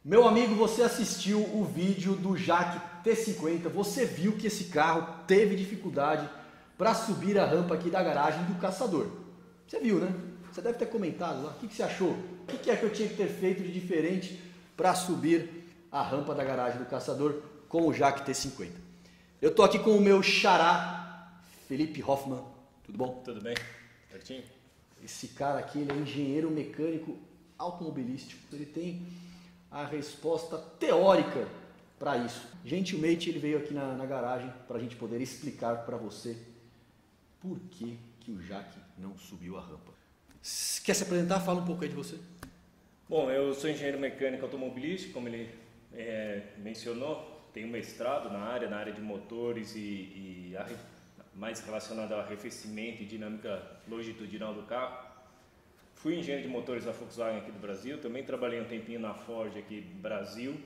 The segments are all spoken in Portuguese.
Meu amigo, você assistiu o vídeo do Jaque T50, você viu que esse carro teve dificuldade para subir a rampa aqui da garagem do Caçador. Você viu, né? Você deve ter comentado lá. O que você achou? O que é que eu tinha que ter feito de diferente para subir a rampa da garagem do Caçador com o Jaque T50? Eu estou aqui com o meu xará, Felipe Hoffman. Tudo bom? Tudo bem? Certinho? Esse cara aqui, ele é engenheiro mecânico automobilístico. Ele tem a resposta teórica para isso. Gentilmente ele veio aqui na garagem para a gente poder explicar para você por que o Jaque não subiu a rampa. Quer se apresentar? Fala um pouco aí de você. Bom, eu sou engenheiro mecânico automobilístico, como ele mencionou, tenho mestrado na área de motores e mais relacionado ao arrefecimento e dinâmica longitudinal do carro. Fui engenheiro de motores da Volkswagen aqui do Brasil, também trabalhei um tempinho na Ford aqui do Brasil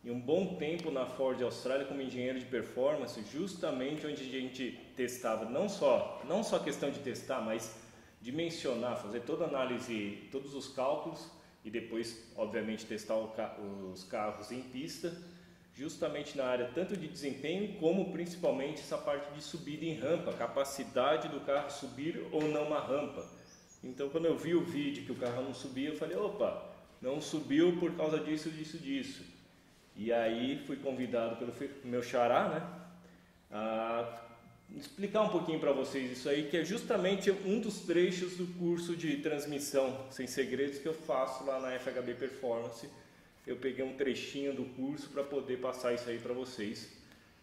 e um bom tempo na Ford Austrália como engenheiro de performance, justamente onde a gente testava não só a questão de testar, mas dimensionar, fazer toda a análise, todos os cálculos e depois, obviamente, testar os carros em pista, justamente na área tanto de desempenho como principalmente essa parte de subida em rampa, capacidade do carro subir ou não uma rampa. Então, quando eu vi o vídeo que o carro não subia, eu falei, opa, não subiu por causa disso. E aí fui convidado pelo meu xará, né, a explicar um pouquinho para vocês isso aí, que é justamente um dos trechos do curso de transmissão sem segredos que eu faço lá na FHB Performance. Eu peguei um trechinho do curso para poder passar isso aí para vocês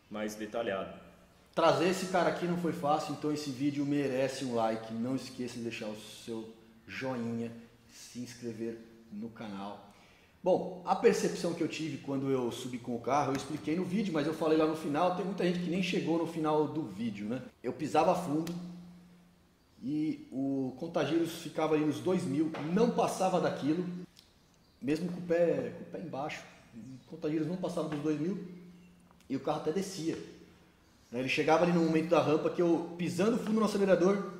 mais detalhado. Trazer esse cara aqui não foi fácil, então esse vídeo merece um like. Não esqueça de deixar o seu joinha, se inscrever no canal. Bom, a percepção que eu tive quando eu subi com o carro, eu expliquei no vídeo, mas eu falei lá no final, tem muita gente que nem chegou no final do vídeo, né? Eu pisava fundo e o contagiros ficava ali nos 2000, não passava daquilo, mesmo com o pé embaixo. O contagiros não passava dos 2000 e o carro até descia. Ele chegava ali no momento da rampa que eu, pisando fundo no acelerador,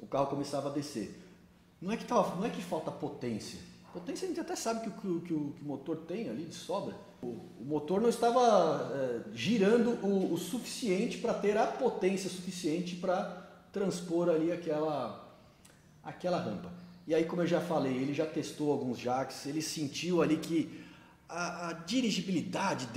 o carro começava a descer. Não é que falta potência. Potência a gente até sabe que o motor tem ali de sobra. O motor não estava girando o suficiente para ter a potência suficiente para transpor ali aquela rampa. E aí, como eu já falei, ele já testou alguns Jaques, ele sentiu ali que a dirigibilidade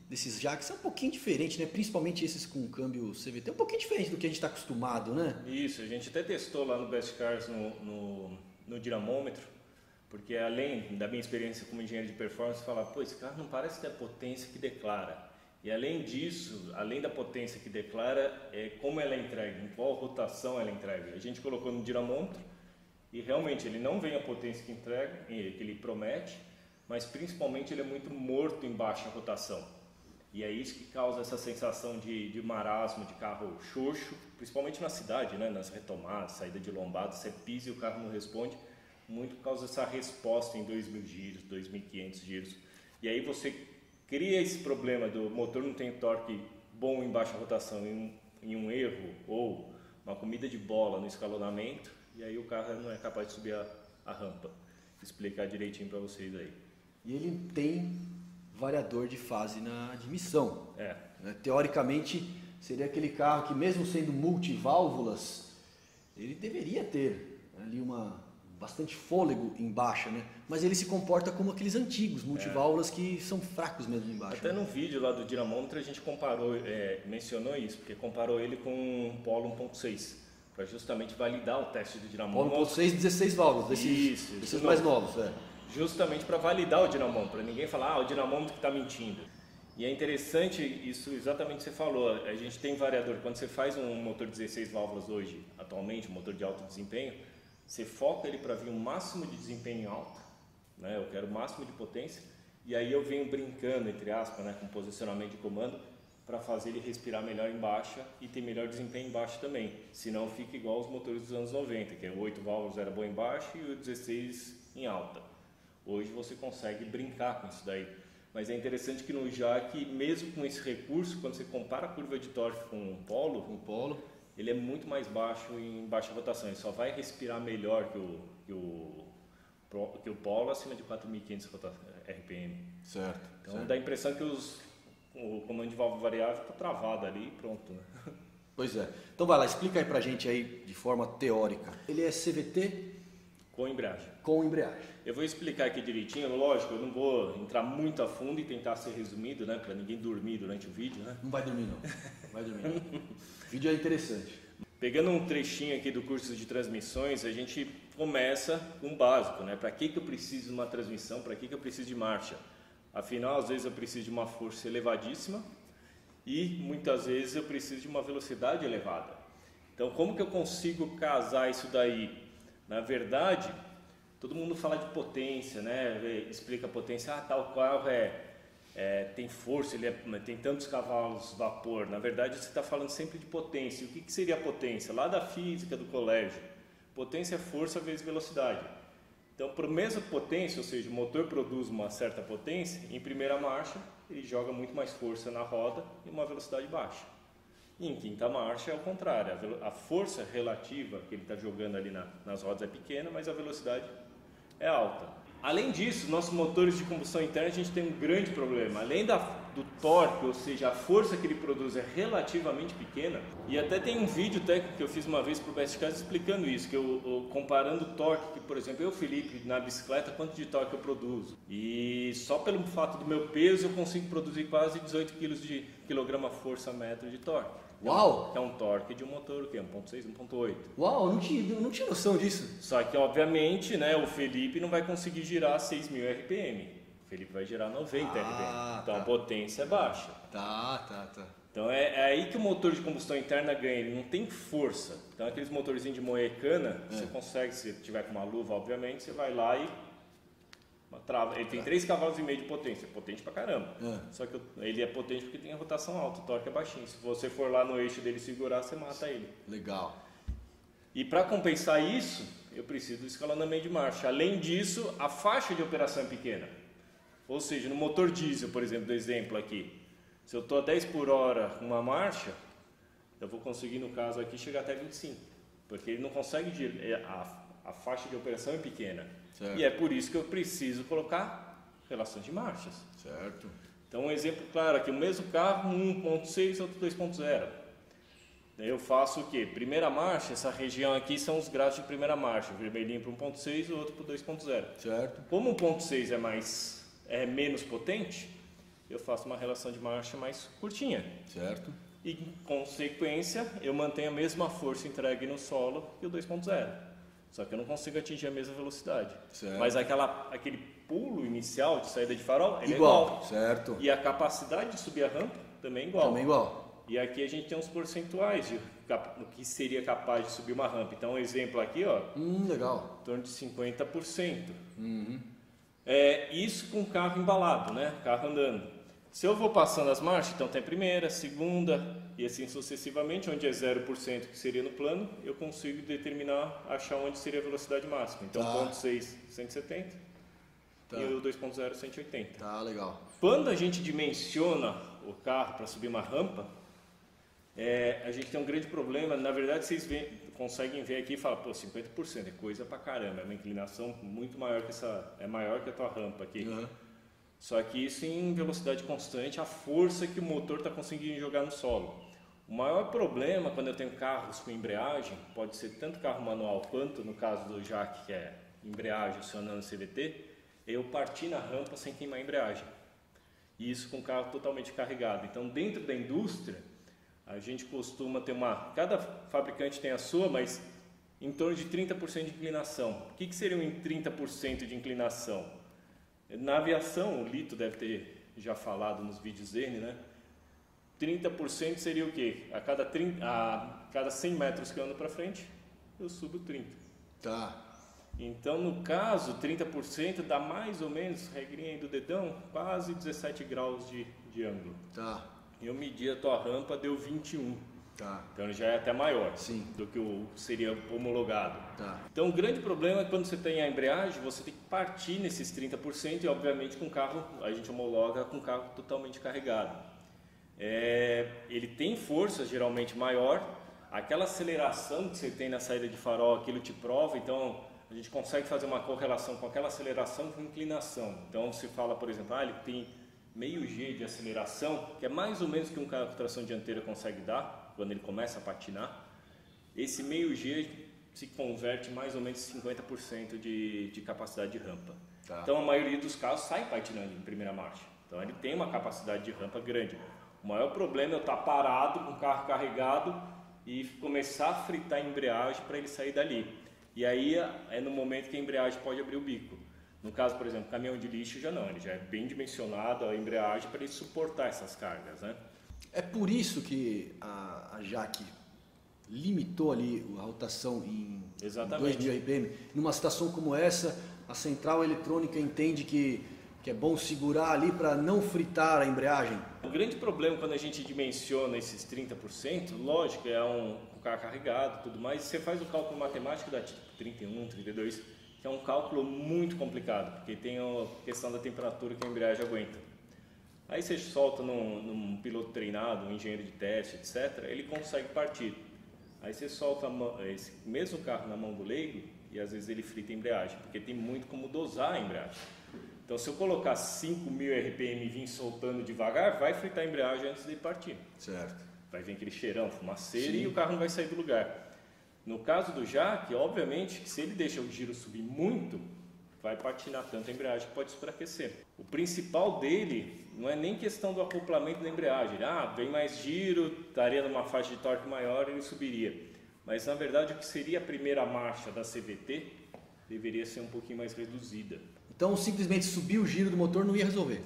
desses Jaques é um pouquinho diferente, né? Principalmente esses com câmbio CVT, é um pouquinho diferente do que a gente está acostumado, né? Isso, a gente até testou lá no Best Cars no dinamômetro, porque além da minha experiência como engenheiro de performance, falar, pô, esse carro não parece ter a potência que declara. E além disso, além da potência que declara, como ela é entregue, em qual rotação ela é entregue. A gente colocou no dinamômetro e realmente ele não vem a potência que entrega, que ele promete, mas principalmente ele é muito morto em baixa rotação. E é isso que causa essa sensação de marasmo, de carro xoxo, principalmente na cidade, né? Nas retomadas, saída de lombada, você pisa e o carro não responde, muito por causa dessa resposta em 2.000 giros, 2.500 giros. E aí você cria esse problema do motor não tem torque bom em baixa rotação, em um erro ou uma comida de bola no escalonamento, e aí o carro não é capaz de subir a rampa. Vou explicar direitinho para vocês aí. E ele tem variador de fase na admissão. É. Teoricamente, seria aquele carro que, mesmo sendo multiválvulas, ele deveria ter ali bastante fôlego em baixa, né? Mas ele se comporta como aqueles antigos multiválvulas que são fracos mesmo em baixa. Até no vídeo lá do dinamômetro a gente comparou, mencionou isso, porque comparou ele com um Polo 1.6, para justamente validar o teste do dinamômetro. Polo 1.6, 16 válvulas, desses mais novos. Justamente para validar o dinamômetro, para ninguém falar, o dinamômetro que está mentindo. E é interessante isso, exatamente o que você falou, a gente tem variador, quando você faz um motor de 16 válvulas hoje, atualmente, um motor de alto desempenho, você foca ele para vir um máximo de desempenho alto, né? Eu quero o máximo de potência, e aí eu venho brincando, entre aspas, né, com posicionamento de comando, para fazer ele respirar melhor em baixa e ter melhor desempenho em baixa também, senão fica igual os motores dos anos 90, que o 8 válvulas era bom em baixa e o 16 em alta. Hoje você consegue brincar com isso daí, mas é interessante que no Jaque, mesmo com esse recurso, quando você compara a curva de torque com um Polo, ele é muito mais baixo em baixa rotação, ele só vai respirar melhor que que o Polo acima de 4.500 RPM. Certo. Então certo. dá a impressão que o comando de válvula variável está travado ali e pronto, né? Pois é. Então vai lá, explica aí pra gente aí de forma teórica. Ele é CVT Com embreagem. com embreagem. Eu vou explicar aqui direitinho, lógico, eu não vou entrar muito a fundo e tentar ser resumido, né, para ninguém dormir durante o vídeo, né? Não vai dormir não. Não vai dormir não. O vídeo é interessante. Pegando um trechinho aqui do curso de transmissões, a gente começa com o básico, né? Para que eu preciso de uma transmissão? Para que eu preciso de marcha? Afinal, às vezes eu preciso de uma força elevadíssima e muitas vezes eu preciso de uma velocidade elevada. Então, como que eu consigo casar isso daí? Na verdade, todo mundo fala de potência, né? Explica a potência, tal carro tem força, tem tantos cavalos vapor. Na verdade, você está falando sempre de potência. O que seria a potência? Lá da física do colégio. Potência é força vezes velocidade. Então, por mesma potência, ou seja, o motor produz uma certa potência, em primeira marcha ele joga muito mais força na roda e uma velocidade baixa. E em quinta marcha é o contrário, a força relativa que ele está jogando ali nas rodas é pequena, mas a velocidade é alta. Além disso, nossos motores de combustão interna a gente tem um grande problema. Além do torque, ou seja, a força que ele produz é relativamente pequena. E até tem um vídeo técnico que eu fiz uma vez para o Best Cars explicando isso, que eu comparando o torque, que por exemplo, eu, Felipe, na bicicleta, quanto de torque eu produzo. E só pelo fato do meu peso eu consigo produzir quase 18 kg de quilograma-força-metro de torque. Uau! É um torque de um motor, o quê? 1.6, 1.8. Uau, eu não tinha noção disso. Só que, obviamente, né, o Felipe não vai conseguir girar 6.000 RPM. O Felipe vai girar 90 RPM. Então, a potência é baixa. Tá. Então, é aí que o motor de combustão interna ganha. Ele não tem força. Então, aqueles motorzinhos de moer cana, você consegue, se tiver com uma luva, obviamente, você vai lá e trava. Ele tem 3,5 cavalos de potência. É potente pra caramba. Só que ele é potente porque tem a rotação alta. O torque é baixinho. Se você for lá no eixo dele segurar, você mata ele. Legal. E para compensar isso, eu preciso do escalonamento de marcha. Além disso, a faixa de operação é pequena. Ou seja, no motor diesel, por exemplo, do exemplo aqui, se eu estou a 10 por hora uma marcha, eu vou conseguir, no caso aqui, chegar até 25. Porque ele não consegue, a faixa de operação é pequena. Certo. E é por isso que eu preciso colocar relações de marchas. Certo. Então, um exemplo claro aqui, o mesmo carro, 1.6, outro 2.0. Eu faço o quê? Primeira marcha, essa região aqui são os graus de primeira marcha, o vermelhinho para 1.6 e o outro para 2.0. Certo. Como 1.6 é menos potente, eu faço uma relação de marcha mais curtinha. Certo. E, em consequência, eu mantenho a mesma força entregue no solo que o 2.0. Só que eu não consigo atingir a mesma velocidade. Certo. Mas aquele pulo inicial de saída de farol, ele igual. é igual. Certo. E a capacidade de subir a rampa também é igual. Também igual. E aqui a gente tem uns percentuais do que seria capaz de subir uma rampa. Então, um exemplo aqui, ó, Legal. em torno de 50%. Uhum. Isso com o carro embalado, né? Carro andando. Se eu vou passando as marchas, então tem primeira, segunda e assim sucessivamente, onde é 0% que seria no plano, eu consigo determinar, achar onde seria a velocidade máxima. Então, 1.6, 170 e o 2.0, 180. Tá, legal. Quando a gente dimensiona o carro para subir uma rampa, a gente tem um grande problema. Na verdade, vocês conseguem ver aqui e falar, pô, 50% é coisa pra caramba, é uma inclinação muito maior que essa, é maior que a tua rampa aqui. Uhum. Só que isso em velocidade constante, a força que o motor está conseguindo jogar no solo. O maior problema quando eu tenho carros com embreagem, pode ser tanto carro manual quanto no caso do Jaque, que é embreagem acionando CVT, é eu partir na rampa sem queimar a embreagem. E isso com o carro totalmente carregado. Então, dentro da indústria, a gente costuma ter cada fabricante tem a sua, mas em torno de 30% de inclinação. O que seria um 30% de inclinação? Na aviação, o Lito deve ter já falado nos vídeos dele, né? 30% seria o quê? A cada 100 metros que eu ando para frente, eu subo 30. Tá. Então, no caso, 30% dá mais ou menos, regrinha aí do dedão, quase 17 graus de ângulo. Tá. Eu medi a tua rampa, deu 21. Tá. Então ele já é até maior. Sim. Do que o seria homologado. Tá. Então o grande problema é que quando você tem a embreagem, você tem que partir nesses 30% e obviamente com o carro, a gente homologa com o carro totalmente carregado. Ele tem força geralmente maior, aquela aceleração que você tem na saída de farol, aquilo te prova, então a gente consegue fazer uma correlação com aquela aceleração com inclinação. Então se fala, por exemplo, ele tem meio G de aceleração, que é mais ou menos o que um carro com tração dianteira consegue dar quando ele começa a patinar. Esse meio G se converte mais ou menos 50% de capacidade de rampa. Tá. Então a maioria dos carros sai patinando em primeira marcha. Então ele tem uma capacidade de rampa grande. O maior problema é eu estar parado com o carro carregado e começar a fritar a embreagem para ele sair dali. E aí é no momento que a embreagem pode abrir o bico. No caso, por exemplo, caminhão de lixo já não, ele já é bem dimensionado a embreagem para ele suportar essas cargas, né? É por isso que a Jaque limitou ali a rotação em 2.000 RPM. Numa situação como essa, a central eletrônica entende que é bom segurar ali para não fritar a embreagem. O grande problema quando a gente dimensiona esses 30%, lógico, é um carro carregado e tudo mais, você faz o cálculo matemático da tipo 31, 32, que é um cálculo muito complicado, porque tem a questão da temperatura que a embreagem aguenta. Aí você solta num piloto treinado, um engenheiro de teste, etc., ele consegue partir. Aí você solta esse mesmo carro na mão do leigo e às vezes ele frita a embreagem, porque tem muito como dosar a embreagem. Então se eu colocar 5.000 RPM e vir soltando devagar, vai fritar a embreagem antes de partir. Certo. Vai vir aquele cheirão, fumaceira, e o carro não vai sair do lugar. No caso do Jaque, obviamente, se ele deixa o giro subir muito, vai patinar tanto a embreagem que pode superaquecer. O principal dele não é nem questão do acoplamento da embreagem. Vem mais giro, estaria numa faixa de torque maior, ele subiria. Mas na verdade o que seria a primeira marcha da CVT deveria ser um pouquinho mais reduzida. Então simplesmente subir o giro do motor não ia resolver?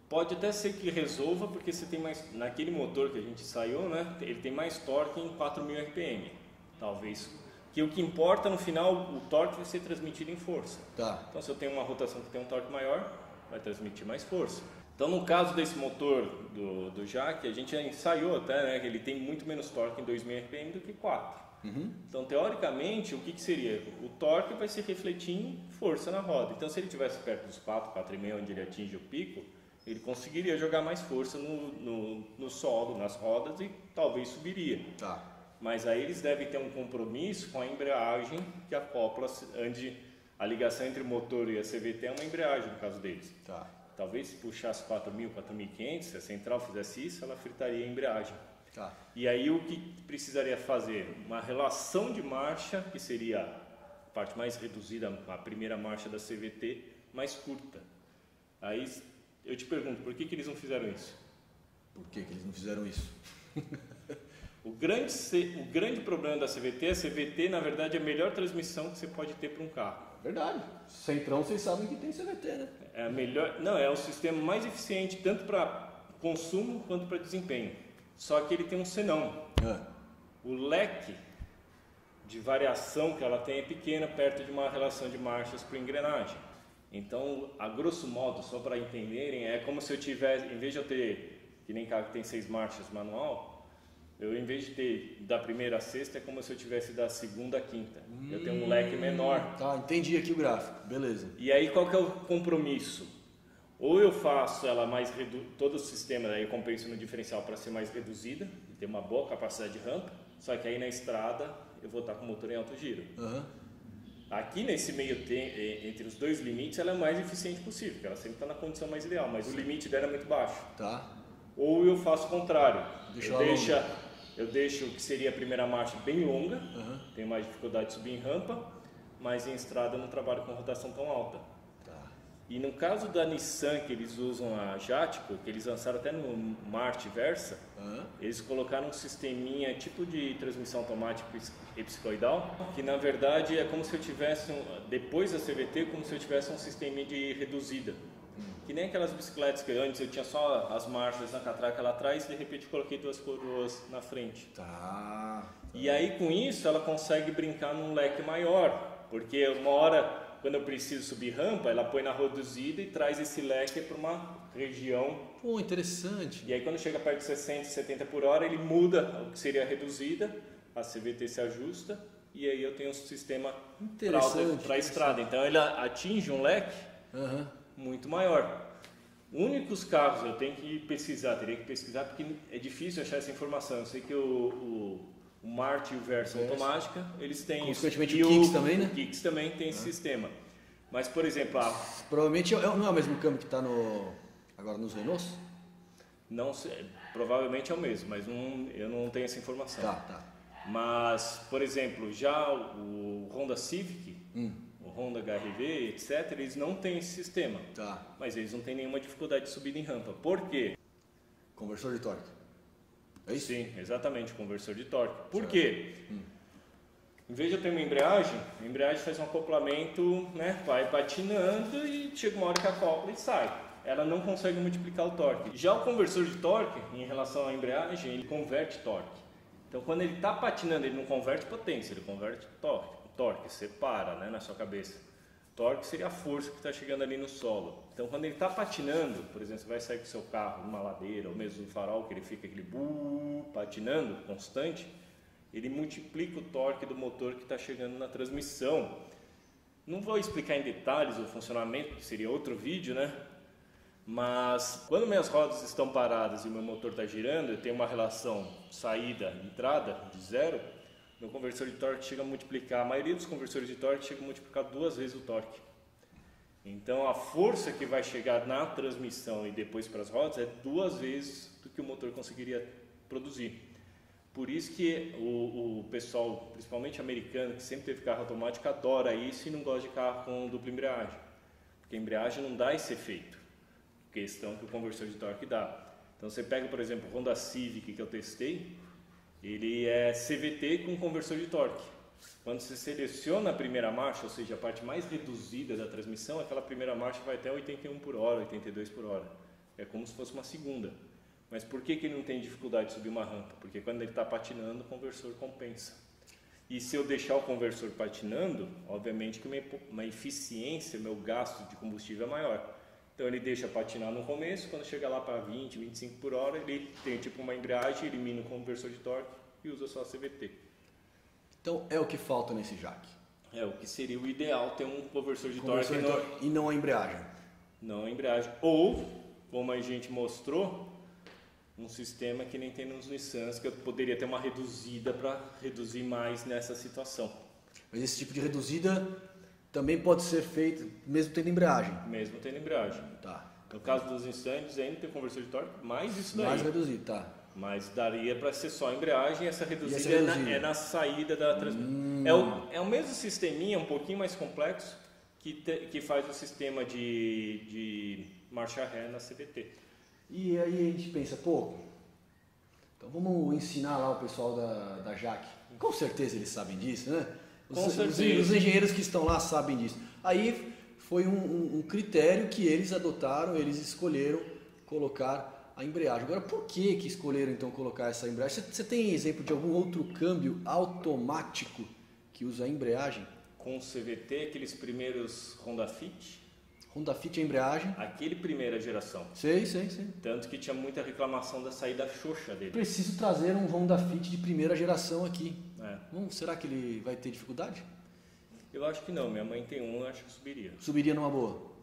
Pode até ser que resolva, porque você tem mais, naquele motor que a gente ensaiou, né, ele tem mais torque em 4.000 RPM, talvez. Que o que importa no final, o torque vai ser transmitido em força. Tá. Então se eu tenho uma rotação que tem um torque maior, vai transmitir mais força. Então no caso desse motor do Jaque, a gente ensaiou até, né, que ele tem muito menos torque em 2.000 RPM do que 4. Então teoricamente, o que seria? O torque vai se refletir em força na roda. Então se ele estivesse perto dos 4, 4,5, onde ele atinge o pico, ele conseguiria jogar mais força no solo, nas rodas, e talvez subiria. Tá. Mas aí eles devem ter um compromisso com a embreagem que acopla, onde a ligação entre o motor e a CVT é uma embreagem no caso deles. Tá. Talvez se puxasse 4.000, 4.500, se a central fizesse isso, ela fritaria a embreagem. Tá. E aí o que precisaria fazer? Uma relação de marcha, que seria a parte mais reduzida, a primeira marcha da CVT, mais curta. Aí eu te pergunto, por que eles não fizeram isso? Por que eles não fizeram isso? O grande problema da CVT, a CVT na verdade é a melhor transmissão que você pode ter para um carro. Verdade. Centrão vocês sabem que tem CVT, né? É a melhor, não, é o sistema mais eficiente tanto para consumo quanto para desempenho. Só que ele tem um senão. O leque de variação que ela tem é pequena perto de uma relação de marchas por engrenagem. Então, a grosso modo, só para entenderem, é como se eu tivesse, em vez de eu ter, que nem carro que tem 6 marchas manual, eu em vez de ter da primeira à sexta, é como se eu tivesse da segunda à quinta. Eu tenho um leque menor. Tá, entendi aqui o gráfico, beleza. E aí qual que é o compromisso? Ou eu faço ela mais todo o sistema, aí eu compenso no diferencial para ser mais reduzida, e ter uma boa capacidade de rampa, só que aí na estrada eu vou estar com o motor em alto giro. Aqui nesse meio entre os dois limites, ela é o mais eficiente possível, porque ela sempre está na condição mais ideal, mas o limite dela é muito baixo. Tá. Ou eu faço o contrário, eu deixo o que seria a primeira marcha bem longa, tenho mais dificuldade de subir em rampa, mas em estrada eu não trabalho com rotação tão alta. E no caso da Nissan, que eles usam a Jatico, que eles lançaram até no Marte Versa, eles colocaram um sisteminha tipo de transmissão automática hepsicoidal, que na verdade é como se eu tivesse, depois da CVT, como se eu tivesse um sisteminha de reduzida. Que nem aquelas bicicletas que antes eu tinha só as marchas na catraca lá atrás e de repente coloquei 2 coroas na frente. Tá. E aí com isso ela consegue brincar num leque maior, porque uma hora, quando eu preciso subir rampa, ela põe na reduzida e traz esse leque para uma região. Pô, interessante. E aí quando chega perto de 60, 70 por hora, ele muda o que seria a reduzida, a CVT se ajusta e aí eu tenho um sistema para a estrada. Então ele atinge um leque muito maior. Únicos carros eu tenho que pesquisar, teria que pesquisar porque é difícil achar essa informação. Eu sei que o O Marte e o Versa automática, eles têm isso. Consequentemente o Kicks também, né? O Kicks também tem esse sistema. Mas, por exemplo, provavelmente não é o mesmo câmbio que está agora nos Renaults? Não sei, provavelmente é o mesmo, mas eu não tenho essa informação. Tá. Mas, por exemplo, já o Honda Civic, o Honda HR-V, etc., eles não têm esse sistema. Tá. Mas eles não têm nenhuma dificuldade de subida em rampa. Por quê? Conversor de torque. É isso? Sim, exatamente, conversor de torque. Por quê? Em vez de eu ter uma embreagem, a embreagem faz um acoplamento, né, vai patinando e chega uma hora que acopla e sai. Ela não consegue multiplicar o torque. Já o conversor de torque, em relação à embreagem, ele converte torque. Então, quando ele está patinando, ele não converte potência, ele converte torque. O torque separa, né, na sua cabeça. Torque seria a força que está chegando ali no solo. Então, quando ele está patinando, por exemplo, você vai sair com o seu carro numa ladeira, ou mesmo no farol, que ele fica aquele patinando constante, ele multiplica o torque do motor que está chegando na transmissão. Não vou explicar em detalhes o funcionamento, que seria outro vídeo, né? Mas quando minhas rodas estão paradas e o meu motor está girando, eu tenho uma relação saída-entrada de zero, meu conversor de torque chega a multiplicar, a maioria dos conversores de torque chega a multiplicar 2 vezes o torque. Então a força que vai chegar na transmissão e depois para as rodas é 2 vezes do que o motor conseguiria produzir. Por isso que o pessoal, principalmente americano, que sempre teve carro automático, adora isso e não gosta de carro com dupla embreagem. Porque a embreagem não dá esse efeito. Questão que o conversor de torque dá. Então você pega, por exemplo, o Honda Civic que eu testei, ele é CVT com conversor de torque. Quando você seleciona a primeira marcha, ou seja, a parte mais reduzida da transmissão, aquela primeira marcha vai até 81 por hora, 82 por hora. É como se fosse uma segunda. Mas por que ele não tem dificuldade de subir uma rampa? Porque quando ele está patinando, o conversor compensa. E se eu deixar o conversor patinando, obviamente que uma eficiência, meu gasto de combustível é maior. Então ele deixa patinar no começo, quando chega lá para 20, 25 por hora, ele tem tipo uma embreagem, elimina o conversor de torque e usa só a CVT. Então é o que falta nesse jack. É o que seria o ideal, ter um conversor de torque e não a embreagem. Não a embreagem. Ou, como a gente mostrou, um sistema que nem tem nos Nissans, que eu poderia ter uma reduzida para reduzir mais nessa situação. Mas esse tipo de reduzida também pode ser feito mesmo tendo embreagem. Mesmo tendo embreagem. Tá. No caso dos Nissans, ainda tem conversor de torque, mais isso daí. Mais reduzido, tá. Mas daria para ser só embreagem, essa reduzida é na saída da transmissão. É o mesmo sisteminha, um pouquinho mais complexo, que faz o sistema de marcha ré na CVT. E aí a gente pensa, então vamos ensinar lá o pessoal da JAC. Com certeza eles sabem disso, né? Os engenheiros que estão lá sabem disso. Aí foi um critério que eles adotaram, eles escolheram colocar a embreagem. Agora, por que escolheram então colocar essa embreagem? Você tem exemplo de algum outro câmbio automático que usa a embreagem? Com CVT, aqueles primeiros Honda Fit. Honda Fit a embreagem. Aquele primeira geração. Sei. Tanto que tinha muita reclamação da saída xoxa dele. Preciso trazer um Honda Fit de primeira geração aqui. É. Será que ele vai ter dificuldade? Eu acho que não. Minha mãe tem um, eu acho que subiria. Subiria numa boa.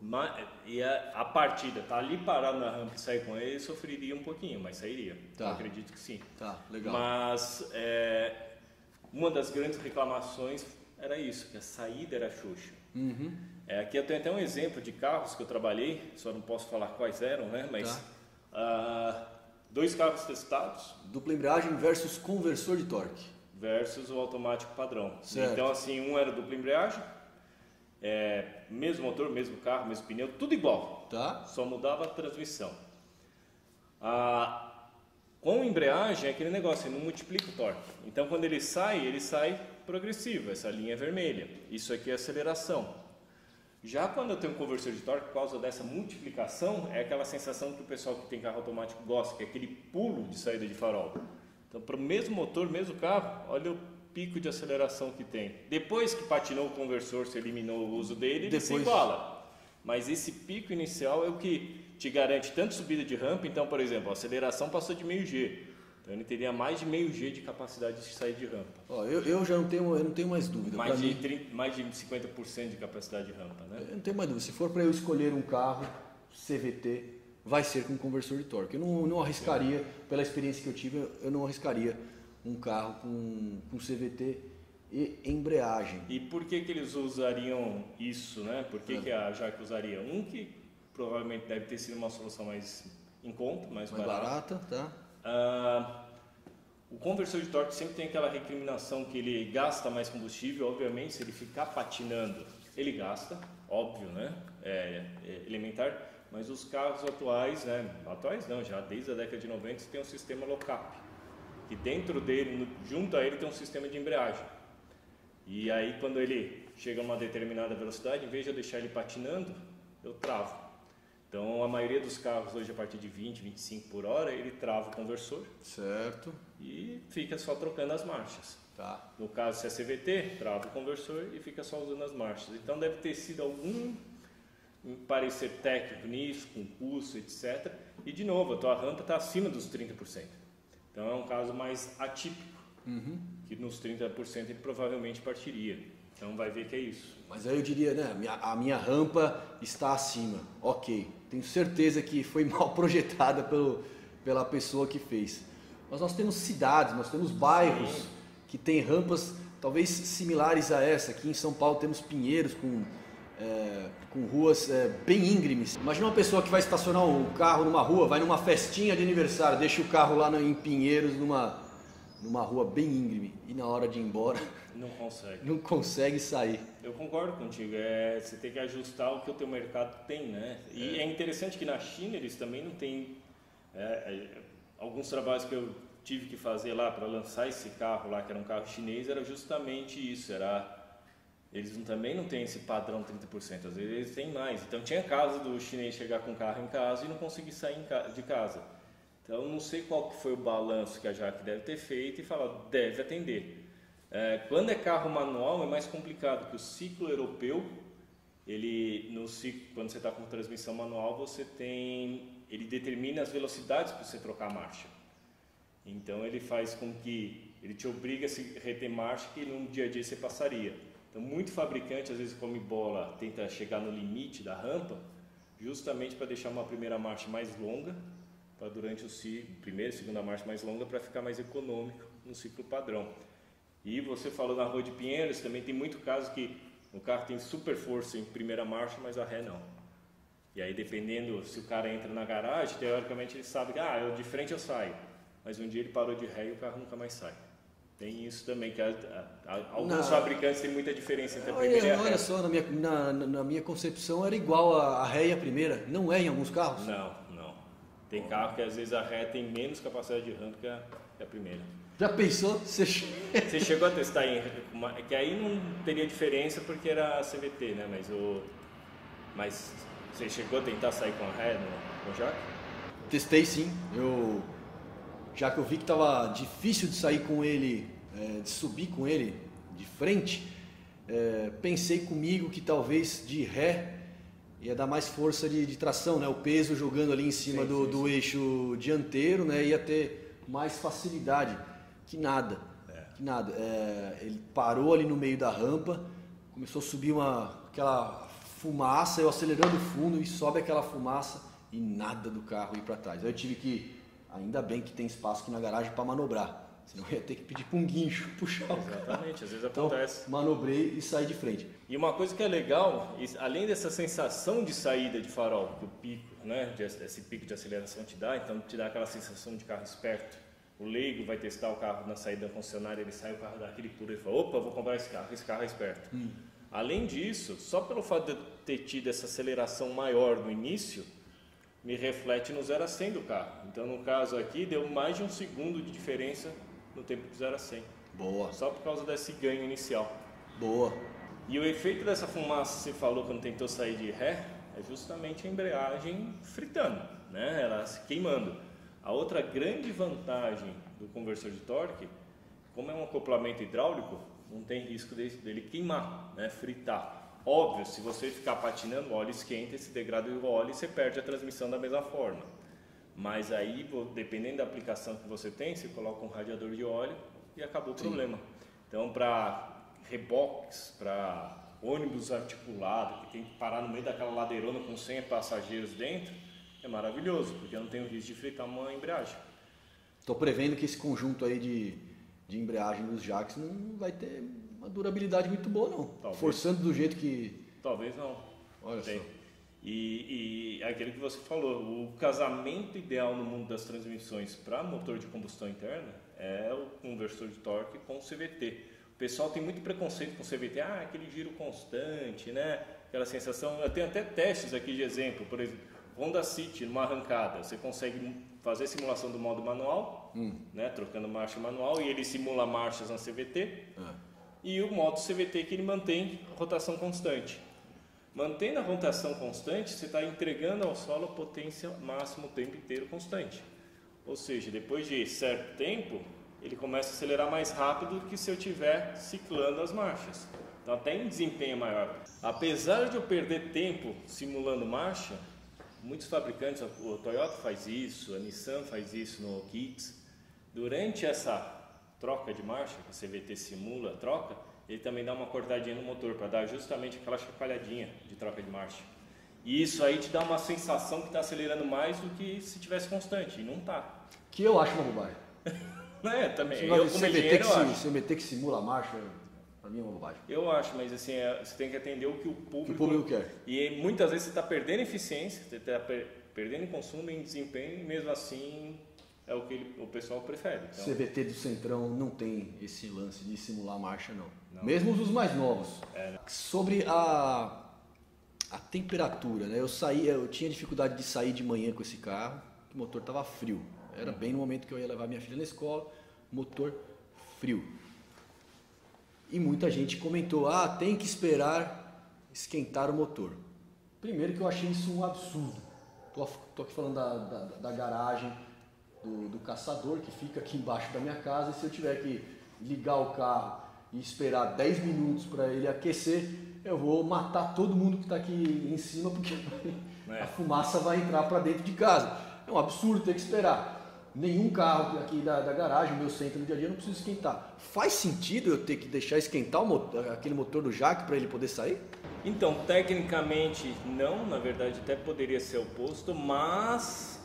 E a partida, tá ali parado na rampa e sair com ele, sofreria um pouquinho, mas sairia. Tá. Eu acredito que sim. Tá, legal. Mas uma das grandes reclamações era isso, que a saída era xoxa. Uhum. Aqui eu tenho até um exemplo de carros que eu trabalhei, só não posso falar quais eram, né? Mas 2 carros testados. Dupla embreagem versus conversor de torque. Versus o automático padrão. Certo. Então assim, um era dupla embreagem, mesmo motor, mesmo carro, mesmo pneu, tudo igual. Tá. Só mudava a transmissão. Com embreagem é aquele negócio, ele não multiplica o torque. Então quando ele sai progressivo, essa linha é vermelha. Isso aqui é aceleração. Já quando eu tenho um conversor de torque, por causa dessa multiplicação, é aquela sensação que o pessoal que tem carro automático gosta, que é aquele pulo de saída de farol. Então, para o mesmo motor, mesmo carro, olha o pico de aceleração que tem. Depois que patinou o conversor, se eliminou o uso dele, ele se iguala. Mas esse pico inicial é o que te garante tanto subida de rampa. Então, por exemplo, a aceleração passou de meio G. Então, ele teria mais de meio G de capacidade de sair de rampa. Eu já não tenho mais dúvida. Mais de 50% de capacidade de rampa, né? Eu não tenho mais dúvida. Se for para eu escolher um carro CVT, vai ser com conversor de torque. Eu não arriscaria, pela experiência que eu tive, eu não arriscaria um carro com CVT e embreagem. E por que eles usariam isso, né? Por que a Jaque usaria? Que provavelmente deve ter sido uma solução mais em conta, mais barata. Tá. O conversor de torque sempre tem aquela recriminação que ele gasta mais combustível, obviamente, se ele ficar patinando, ele gasta, óbvio, né? É elementar, mas os carros atuais, né? Atuais não, já desde a década de 90 tem um sistema low-cap, que dentro dele, junto a ele, tem um sistema de embreagem. E aí quando ele chega a uma determinada velocidade, em vez de eu deixar ele patinando, eu travo. Então a maioria dos carros hoje a partir de 20, 25 por hora, ele trava o conversor. Certo. E fica só trocando as marchas. Tá. No caso se é CVT, trava o conversor e fica só usando as marchas. Então deve ter sido algum parecer técnico nisso, com custo, etc. E de novo, a tua rampa está acima dos 30%. Então é um caso mais atípico. Que nos 30% ele provavelmente partiria. Então vai ver que é isso. Mas aí eu diria, né, a minha rampa está acima. Ok, tenho certeza que foi mal projetada pela pessoa que fez. Mas nós temos cidades, nós temos bairros Sim. que têm rampas talvez similares a essa. Aqui em São Paulo temos Pinheiros com ruas bem íngremes. Imagina uma pessoa que vai estacionar um carro numa rua, vai numa festinha de aniversário, deixa o carro lá em Pinheiros, numa rua bem íngreme, e na hora de ir embora não consegue sair. Eu concordo contigo, você tem que ajustar o que o teu mercado tem, né? E é interessante que na China eles também não têm alguns trabalhos que eu tive que fazer lá para lançar esse carro lá, que era um carro chinês, era justamente isso, eles também não têm esse padrão 30%, às vezes eles têm mais. Então tinha caso do chinês chegar com o carro em casa e não conseguir sair de casa. Então, não sei qual que foi o balanço que a Jaque deve ter feito e falar, deve atender. Quando é carro manual é mais complicado, porque o ciclo europeu, quando você está com transmissão manual, ele determina as velocidades para você trocar a marcha. Então, ele faz com que, ele te obriga a se reter marcha que no dia a dia você passaria. Então, muito fabricante, às vezes come bola, tenta chegar no limite da rampa, justamente para deixar uma primeira marcha mais longa, durante primeira e segunda marcha mais longa, para ficar mais econômico no ciclo padrão. E você falou na Rua de Pinheiros, também tem muito caso que o carro tem super força em primeira marcha, mas a ré não. E aí, dependendo, se o cara entra na garagem, teoricamente ele sabe que eu de frente eu saio, mas um dia ele parou de ré e o carro nunca mais sai. Tem isso também, que alguns fabricantes têm muita diferença entre a primeira e a ré. Olha só, na minha concepção era igual a ré e a primeira, não é em alguns carros? Não. Tem carro que às vezes a ré tem menos capacidade de rampa que a primeira. Já pensou? Você chegou a testar que aí não teria diferença porque era CVT, né? Mas você chegou a tentar sair com a ré no Jaque? Testei sim. Já que eu vi que estava difícil de sair com ele, de subir com ele de frente, pensei comigo que talvez de ré ia dar mais força de tração, né? O peso jogando ali em cima do eixo dianteiro, né? Ia ter mais facilidade. Que nada. Ele parou ali no meio da rampa, começou a subir aquela fumaça, eu acelerando o fundo e sobe aquela fumaça e nada do carro ir para trás. Aí eu tive que, ainda bem que tem espaço aqui na garagem para manobrar. Senão eu ia ter que pedir para um guincho puxar o carro. Exatamente, às vezes acontece. Então, manobrei e saí de frente. E uma coisa que é legal, além dessa sensação de saída de farol, que o pico, né, esse pico de aceleração te dá, então te dá aquela sensação de carro esperto. O leigo vai testar o carro na saída concessionária, ele sai, o carro dá aquele pulo e fala, opa, vou comprar esse carro é esperto. Além disso, só pelo fato de eu ter tido essa aceleração maior no início, me reflete no 0 a 100 do carro. Então, no caso aqui, deu mais de 1 segundo de diferença no tempo de 0 a 100. Boa. Só por causa desse ganho inicial. Boa. E o efeito dessa fumaça, você falou quando tentou sair de ré, é justamente a embreagem fritando, né? Ela se queimando. A outra grande vantagem do conversor de torque, como é um acoplamento hidráulico, não tem risco dele queimar, né? Fritar. Óbvio, se você ficar patinando, o óleo esquenta, esse degrada o óleo e você perde a transmissão da mesma forma. Mas aí, dependendo da aplicação que você tem, você coloca um radiador de óleo e acabou o problema. Então, para reboques, para ônibus articulado, que tem que parar no meio daquela ladeirona com 100 passageiros dentro, é maravilhoso, porque eu não tenho risco de fritar uma embreagem. Estou prevendo que esse conjunto aí de embreagem dos jacks não vai ter uma durabilidade muito boa não. Talvez. Forçando do jeito que... Talvez não. Olha só. E aquilo que você falou, o casamento ideal no mundo das transmissões para motor de combustão interna é o conversor de torque com CVT. O pessoal tem muito preconceito com CVT, aquele giro constante, né? Aquela sensação. Eu tenho até testes aqui de exemplo, por exemplo, Honda City, numa arrancada, você consegue fazer simulação do modo manual, né? Trocando marcha manual, e ele simula marchas na CVT, e o modo CVT que ele mantém rotação constante. Mantendo a rotação constante, você está entregando ao solo a potência máxima o tempo inteiro constante. Ou seja, depois de certo tempo, ele começa a acelerar mais rápido do que se eu estiver ciclando as marchas. Então até em desempenho é maior. Apesar de eu perder tempo simulando marcha, muitos fabricantes, o Toyota faz isso, a Nissan faz isso no Kicks. Durante essa troca de marcha, que a CVT simula a troca, ele também dá uma cortadinha no motor para dar justamente aquela chacoalhadinha de troca de marcha. E isso aí te dá uma sensação que está acelerando mais do que se tivesse constante, e não está. Que eu acho uma bobagem. Também. Eu como engenheiro, eu acho. CVT que simula a marcha, para mim é uma bobagem. Eu acho, mas assim, você tem que atender o que o público quer. E muitas vezes você está perdendo eficiência, você está perdendo em consumo, em desempenho, e mesmo assim é o que o pessoal prefere. Então... CVT do Centrão não tem esse lance de simular a marcha, não. Mesmo os mais novos. Sobre a temperatura, né? Eu tinha dificuldade de sair de manhã com esse carro, o motor estava frio. Era bem no momento que eu ia levar minha filha na escola, motor frio. E muita gente comentou, tem que esperar esquentar o motor. Primeiro que eu achei isso um absurdo. Tô aqui falando da garagem do caçador que fica aqui embaixo da minha casa, e se eu tiver que ligar o carro e esperar 10 minutos para ele aquecer, eu vou matar todo mundo que está aqui em cima, porque a fumaça vai entrar para dentro de casa. É um absurdo ter que esperar. Nenhum carro aqui da garagem, o meu centro no dia a dia, não precisa esquentar. Faz sentido eu ter que deixar esquentar aquele motor do jack para ele poder sair? Então, tecnicamente não, na verdade até poderia ser o oposto, mas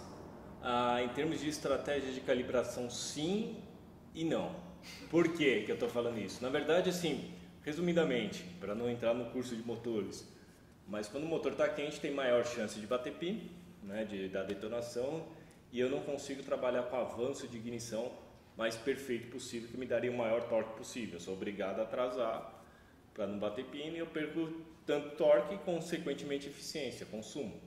em termos de estratégia de calibração, sim e não. Por que eu estou falando isso? Na verdade, assim, resumidamente, para não entrar no curso de motores, mas quando o motor está quente tem maior chance de bater pin, né, da detonação, e eu não consigo trabalhar com avanço de ignição mais perfeito possível, que me daria o maior torque possível. Eu sou obrigado a atrasar para não bater pin, e eu perco tanto torque e consequentemente eficiência, consumo.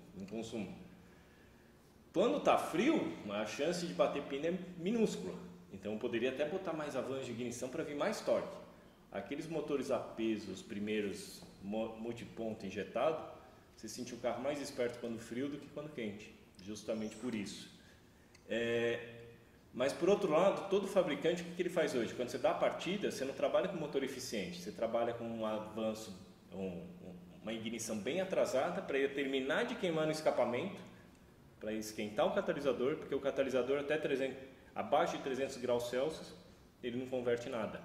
Quando está frio, a chance de bater pin é minúscula, então eu poderia até botar mais avanço de ignição para vir mais torque. Aqueles motores a peso, os primeiros multiponto injetado, você sente o carro mais esperto quando frio do que quando quente, justamente por isso. Mas por outro lado, todo fabricante, o que ele faz hoje? Quando você dá a partida, você não trabalha com motor eficiente, você trabalha com um avanço, uma ignição bem atrasada para ele terminar de queimar no escapamento, para esquentar o catalisador, porque o catalisador abaixo de 300 graus Celsius, ele não converte nada.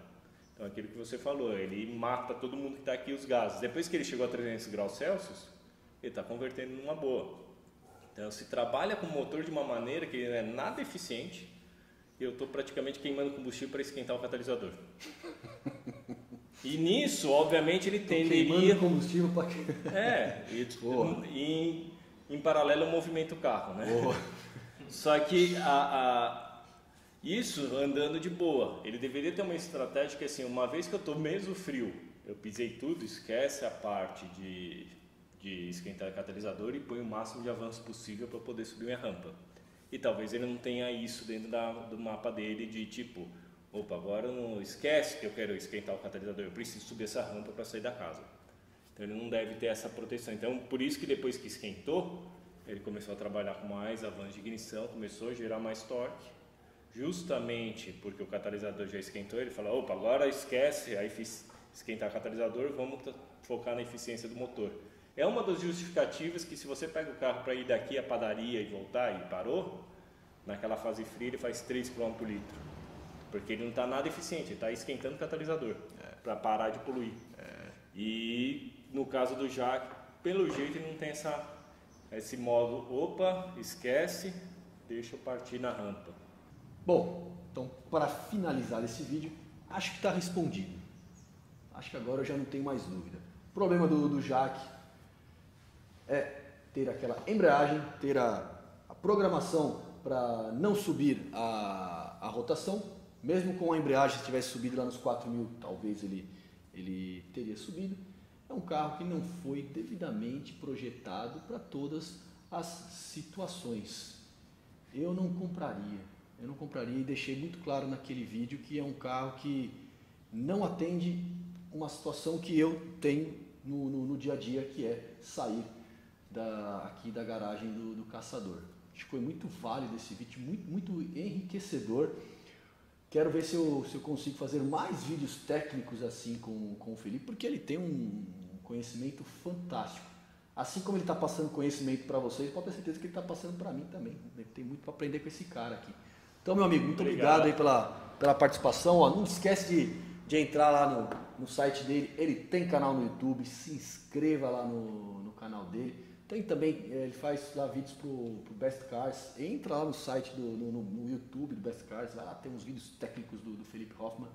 Então aquilo que você falou, ele mata todo mundo que está aqui, os gases. Depois que ele chegou a 300 graus Celsius, ele está convertendo numa boa. Então se trabalha com o motor de uma maneira que ele não é nada eficiente, e eu estou praticamente queimando combustível para esquentar o catalisador. E nisso, obviamente, ele tenderia... Queimando combustível para... em paralelo ao movimento do carro, né? Só que isso andando de boa. Ele deveria ter uma estratégia que, assim, uma vez que eu estou mesmo frio, eu pisei tudo, esquece a parte de esquentar o catalisador e põe o máximo de avanço possível para poder subir minha rampa. E talvez ele não tenha isso dentro do mapa dele de tipo, opa, agora não esquece que eu quero esquentar o catalisador, eu preciso subir essa rampa para sair da casa. Então ele não deve ter essa proteção. Então por isso que depois que esquentou, ele começou a trabalhar com mais avanço de ignição, começou a gerar mais torque, justamente porque o catalisador já esquentou. Ele falou, opa, agora esquece esquentar o catalisador, vamos focar na eficiência do motor. É uma das justificativas que, se você pega o carro para ir daqui à padaria e voltar e parou, naquela fase fria ele faz 3 km por litro, porque ele não está nada eficiente, ele está esquentando o catalisador para parar de poluir. E no caso do jack, pelo jeito ele não tem esse modo, opa, esquece, deixa eu partir na rampa. Bom, então para finalizar esse vídeo, acho que está respondido. Acho que agora eu já não tenho mais dúvida. O problema do jack é ter aquela embreagem, ter a programação para não subir a rotação. Mesmo com a embreagem, se tivesse subido lá nos 4.000, talvez ele teria subido. É um carro que não foi devidamente projetado para todas as situações. Eu não compraria e deixei muito claro naquele vídeo que é um carro que não atende uma situação que eu tenho no dia a dia, que é sair aqui da garagem do caçador. Acho que foi muito válido esse vídeo, muito enriquecedor. Quero ver se eu consigo fazer mais vídeos técnicos assim com o Felipe, porque ele tem um conhecimento fantástico. Assim como ele está passando conhecimento para vocês, pode ter certeza que ele está passando para mim também. Tem muito para aprender com esse cara aqui. Então, meu amigo, muito obrigado aí pela participação. Ó, não esquece de entrar lá no site dele. Ele tem canal no YouTube, se inscreva lá no canal dele. Tem também, ele faz lá vídeos pro Best Cars. Entra lá no site no YouTube do Best Cars, vai lá, tem uns vídeos técnicos do Felipe Hoffmann.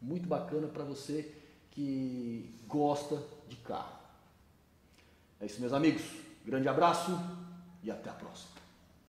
Muito bacana para você que gosta de carro. É isso, meus amigos. Grande abraço e até a próxima.